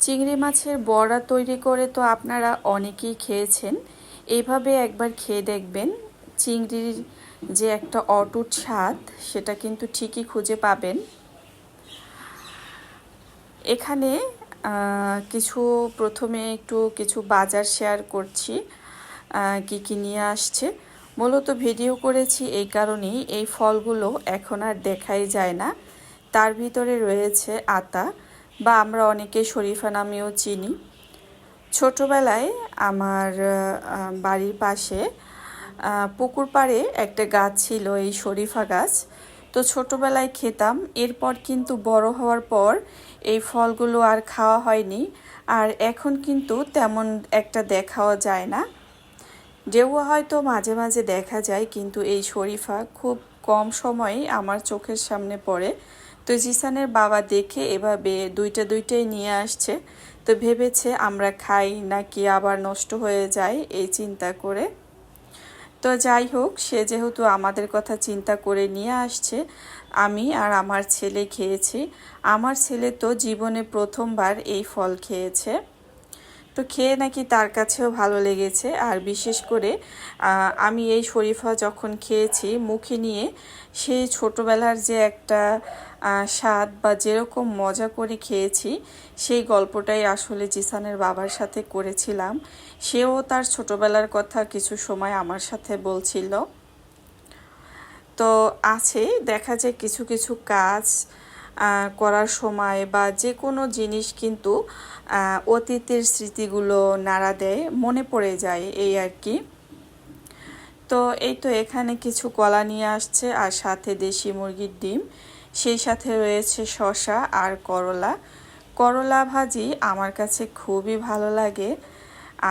চিংড়ি মাছের বড়া তৈরি করে তো আপনারা অনেকেই খেয়েছেন। এইভাবে একবার খেয়ে দেখবেন। চিংড়ির যে একটা অটুট স্বাদ, সেটা কিন্তু ঠিকই খুঁজে পাবেন। এখানে প্রথমে কিছু বাজার শেয়ার করছি, কি কি নিয়ে আসছে। মূলত ভিডিও করেছি এই কারণেই, এই ফলগুলো এখন আর দেখাই যায় না। তার ভিতরে রয়েছে আতা, বা আমরা অনেকে শরীফা নামেও চিনি। ছোটবেলায় আমার বাড়ির পাশে পুকুর পাড়ে একটা গাছ ছিল, এই শরীফা গাছ। তো ছোটবেলায় খেতাম, এরপর কিন্তু বড় হওয়ার পর এই ফলগুলো আর খাওয়া হয়নি। আর এখন কিন্তু তেমন একটা দেখাও যায় না। ডেউয়া হয়তো মাঝে মাঝে দেখা যায়, কিন্তু এই শরীফা খুব কম সময়েই আমার চোখের সামনে পড়ে। তো জিসানের বাবা দেখে এভাবে দুইটাই নিয়ে আসছে। তো ভেবেছে আমরা খাই নাকি আবার নষ্ট হয়ে যায়, এই চিন্তা করে। তো যাই হোক, সে যেহেতু আমাদের কথা চিন্তা করে নিয়ে আসছে, আমি আর আমার ছেলে খেয়েছি। আমার ছেলে তো জীবনে প্রথমবার এই ফল খেয়েছে। তো খেয়ে নাকি তার কাছেও ভালো লেগেছে। আর বিশেষ করে আমি এই শরীফা যখন খেয়েছি মুখে নিয়ে, সেই ছোটোবেলার যে একটা স্বাদ বা যেরকম মজা করে খেয়েছি, সেই গল্পটাই আসলে জিসানের বাবার সাথে করেছিলাম। সেও তার ছোটোবেলার কথা কিছু সময় আমার সাথে বলছিল। তো আছে, দেখা যায় কিছু কিছু কাজ করার সময় বা যে কোনো জিনিস কিন্তু অতীতের স্মৃতিগুলো নাড়া দেয়, মনে পড়ে যায়, এই আর কি। তো এই তো এখানে কিছু কলা নিয়ে আসছে, আর সাথে দেশি মুরগির ডিম, সেই সাথে রয়েছে শসা আর করলা। করলা ভাজি আমার কাছে খুবই ভালো লাগে।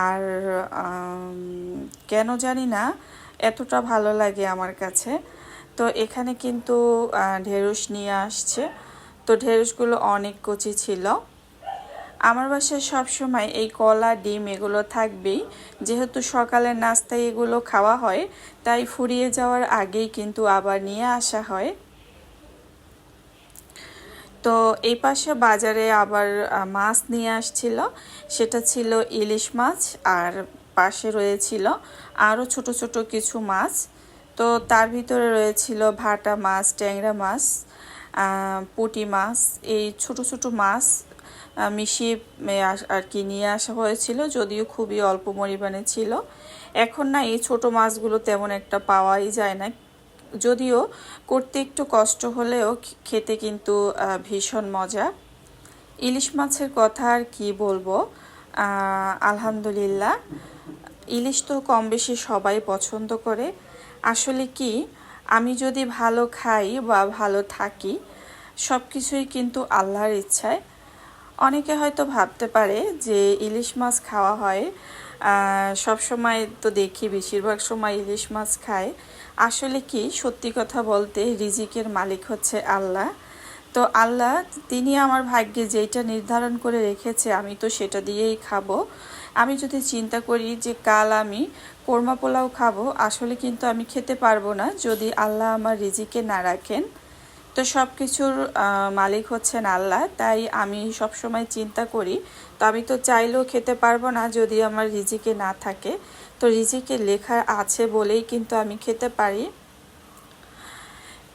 আর কেন জানি না এতটা ভালো লাগে আমার কাছে। তো এখানে কিন্তু ঢেঁড়স নিয়ে আসছে। তো ঢেঁড়সগুলো অনেক কচি ছিল। আমার বাসায় সবসময় এই কলা ডিম এগুলো থাকবেই, যেহেতু সকালের নাস্তায় এগুলো খাওয়া হয়, তাই ফুরিয়ে যাওয়ার আগেই কিন্তু আবার নিয়ে আসা হয়। তো এই পাশে বাজারে আবার মাছ নিয়ে আসছিল, সেটা ছিল ইলিশ মাছ। আর পাশে রয়েছিল আরও ছোট ছোট কিছু মাছ। তো তার ভিতরে রয়েছিল ভাটা মাছ, ট্যাংরা মাছ, পুঁটি মাছ, এই ছোট ছোট মাছ মিশিয়ে আর কি নিয়ে আসা হয়েছিল, যদিও খুবই অল্প পরিমাণে ছিল। এখন না এই ছোট মাছগুলো তেমন একটা পাওয়াই যায় না, যদিও করতে একটু কষ্ট হলেও খেতে কিন্তু ভীষণ মজা। ইলিশ মাছের কথা আর কি বলবো, আলহামদুলিল্লাহ। ইলিশ তো কম বেশি সবাই পছন্দ করে। আসলে কি, আমি যদি ভালো খাই বা ভালো থাকি, সব কিছুই কিন্তু আল্লাহর ইচ্ছায়। অনেকে হয়তো ভাবতে পারে যে ইলিশ মাছ খাওয়া হয়, সব সময় তো দেখি বেশিরভাগ সময় ইলিশ মাছ খায়। আসলে কি, সত্যি কথা বলতে রিজিকের মালিক হচ্ছে আল্লাহ। তো আল্লাহ, তিনি আমার ভাগ্যে যেটা নির্ধারণ করে রেখেছে, আমি তো সেটা দিয়েই খাবো। আমি যদি চিন্তা করি যে কাল আমি কোরমা পোলাও খাবো, আসলে কিন্তু আমি খেতে পারবো না যদি আল্লাহ আমার রিজিকে না রাখেন। তো সব কিছুর মালিক হচ্ছেন আল্লাহ, তাই আমি সব সময় চিন্তা করি, তো আমি তো চাইলেও খেতে পারবো না যদি আমার রিজিকে না থাকে। তো রিজিকে লেখা আছে বলেই কিন্তু আমি খেতে পারি।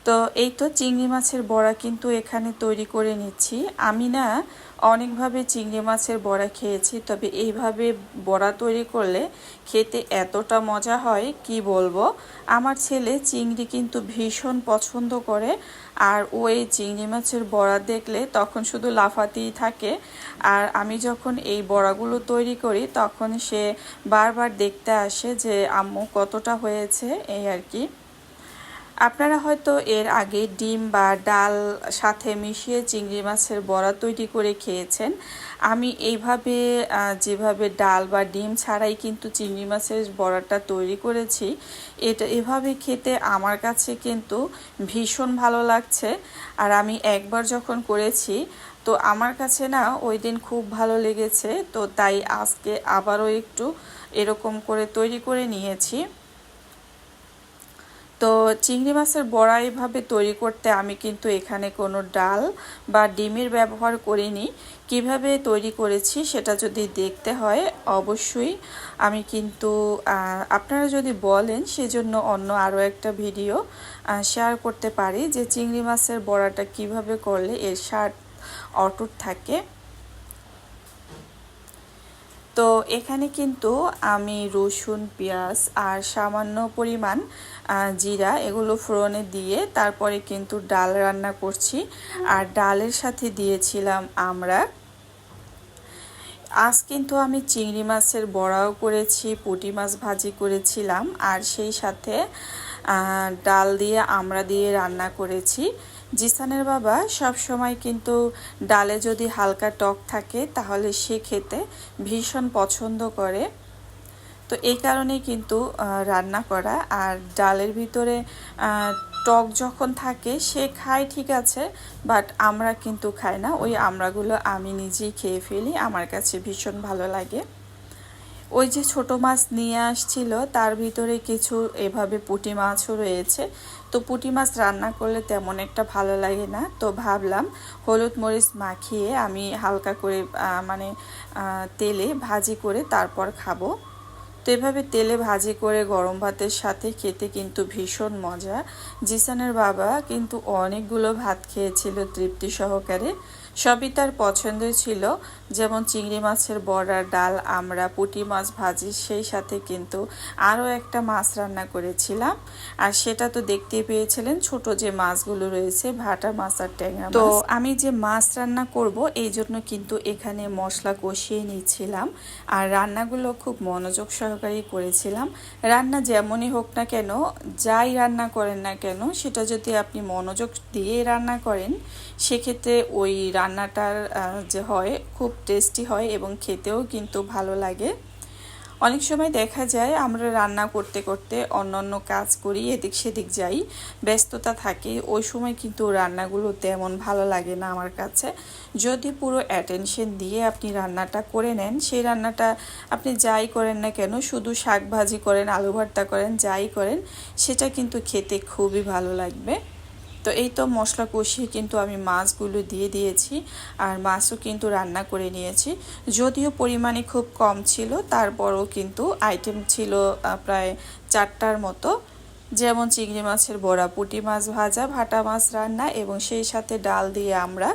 তো এই তো চিংড়ি মাছের বড়া কিন্তু এখানে তৈরি করে নিচ্ছি। আমি না অনেকভাবে চিংড়ি মাছের বড়া খেয়েছি, তবে এইভাবে বড়া তৈরি করলে খেতে এতটা মজা হয় কি বলবো। আমার ছেলে চিংড়ি কিন্তু ভীষণ পছন্দ করে, আর ওই চিংড়ি মাছের বড়া দেখলে তখন শুধু লাফাতেই থাকে। আর আমি যখন এই বড়াগুলো তৈরি করি, তখন সে বারবার দেখতে আসে যে আম্মু কতটা হয়েছে, এই আর কি। আপনারা হয়তো এর আগে ডিম বা ডাল সাথে মিশিয়ে চিংড়ি মাছের বড়া তৈরি করে খেয়েছেন। আমি এইভাবে যেভাবে ডাল বা ডিম ছাড়াই কিন্তু চিংড়ি মাছের বড়াটা তৈরি করেছি, এটা এভাবে খেতে আমার কাছে কিন্তু ভীষণ ভালো লাগছে। আর আমি একবার যখন করেছি, তো আমার কাছে না ওই দিন খুব ভালো লেগেছে, তো তাই আজকে আবারও একটু এরকম করে তৈরি করে নিয়েছি। তো চিংড়ি মাছের বড়া এভাবে তৈরি করতে আমি কিন্তু এখানে কোনো ডাল বা ডিমের ব্যবহার করিনি, কিভাবে তৈরি করেছি সেটা যদি দেখতে হয় অবশ্যই আমি কিন্তু আপনারা যদি বলেন সেজন্য অন্য আরও একটা ভিডিও শেয়ার করতে পারি যে চিংড়ি মাছের বড়াটা কিভাবে করলে এর স্বাদ অটুট থাকে। তো এখানে কিন্তু আমি রসুন পেঁয়াজ আর সামান্য পরিমাণ জিরা এগুলো ফোড়নে দিয়ে তারপরে কিন্তু ডাল রান্না করছি। আর ডালের সাথে দিয়েছিলাম আমরা। আজ কিন্তু আমি চিংড়ি মাছের বড়াও করেছি, পুঁটি মাছ ভাজি করেছিলাম আর সেই সাথে ডাল দিয়ে আমরা দিয়ে রান্না করেছি। জিসানের বাবা সব সময় কিন্তু ডালে যদি হালকা টক থাকে তাহলে সে খেতে ভীষণ পছন্দ করে। তো এই কারণেই কিন্তু রান্না করা। আর ডালের ভিতরে টক যখন থাকে সে খায় ঠিক আছে, বাট আমরা কিন্তু খাই না। ওই আমড়াগুলো আমি নিজেই খেয়ে ফেলি, আমার কাছে ভীষণ ভালো লাগে। ওই যে ছোট মাছ নিয়ে আসছিল তার ভিতরে কিছু এভাবে পুঁটি মাছও রয়েছে। তো পুঁটি মাছ রান্না করলে তেমন একটা ভালো লাগে না, তো ভাবলাম হলুদ মরিচ মাখিয়ে আমি হালকা করে মানে তেলে ভাজি করে তারপর খাবো। তো এভাবে তেলে ভাজি করে গরম ভাতের সাথে খেতে কিন্তু ভীষণ মজা। জিসানের বাবা কিন্তু অনেকগুলো ভাত খেয়েছিল তৃপ্তি সহকারে। সবই তার পছন্দের ছিল, যেমন চিংড়ি মাছের বড়া, ডাল, আমরা, পুঁটি মাছ ভাজি, সেই সাথে কিন্তু আরও একটা মাছ রান্না করেছিলাম। আর সেটা তো দেখতেই পেয়েছিলেন, ছোট যে মাছগুলো রয়েছে ভাটা মাছ আর ট্যাংরা মাছ। তো আমি যে মাছ রান্না করব এই জন্য কিন্তু এখানে মশলা কষিয়ে নিচ্ছিলাম আর রান্নাগুলো খুব মনোযোগ সহকারে করেছিলাম। রান্না যেমনই হোক না কেন, যাই রান্না করেন না কেন, সেটা যদি আপনি মনোযোগ দিয়ে রান্না করেন সেক্ষেত্রে ওই রান্নাটার যে হয় খুব টেস্টি হয় এবং খেতেও কিন্তু ভালো লাগে। অনেক সময় দেখা যায় আমরা রান্না করতে করতে অন্য কাজ করি, এদিক সেদিক যাই, ব্যস্ততা থাকে, ওই সময় কিন্তু রান্নাগুলো তেমন ভালো লাগে না আমার কাছে। যদি পুরো অ্যাটেনশন দিয়ে আপনি রান্নাটা করে নেন, সেই রান্নাটা আপনি যাই করেন না কেন, শুধু শাক ভাজি করেন, আলু ভর্তা করেন, যাই করেন, সেটা কিন্তু খেতে খুবই ভালো লাগবে। তো এই তো মশলা কষিয়ে কিন্তু আমি মাছগুলো দিয়ে দিয়েছি আর মাছও কিন্তু রান্না করে নিয়েছি। যদিও পরিমাণে খুব কম ছিল, তারপরও কিন্তু আইটেম ছিল প্রায় 4টার মতো, যেমন চিংড়ি মাছের বড়া, পুঁটি মাছ ভাজা, ভাটা মাছ রান্না এবং সেই সাথে ডাল দিয়ে আমরা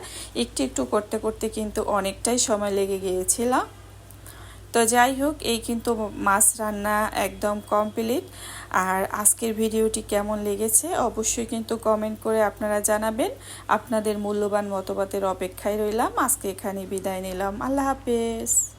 একটু একটু করতে করতে কিন্তু অনেকটাই সময় লেগে গিয়েছিল। তো যাই হোক, এই কিন্তু মাছ রান্না একদম কমপ্লিট। আর আজকের ভিডিওটি কেমন লেগেছে অবশ্যই কিন্তু কমেন্ট করে আপনারা জানাবেন। আপনাদের মূল্যবান মতামতের অপেক্ষায় রইলাম। আজকে এখানে বিদায় নিলাম। আল্লাহ হাফেজ।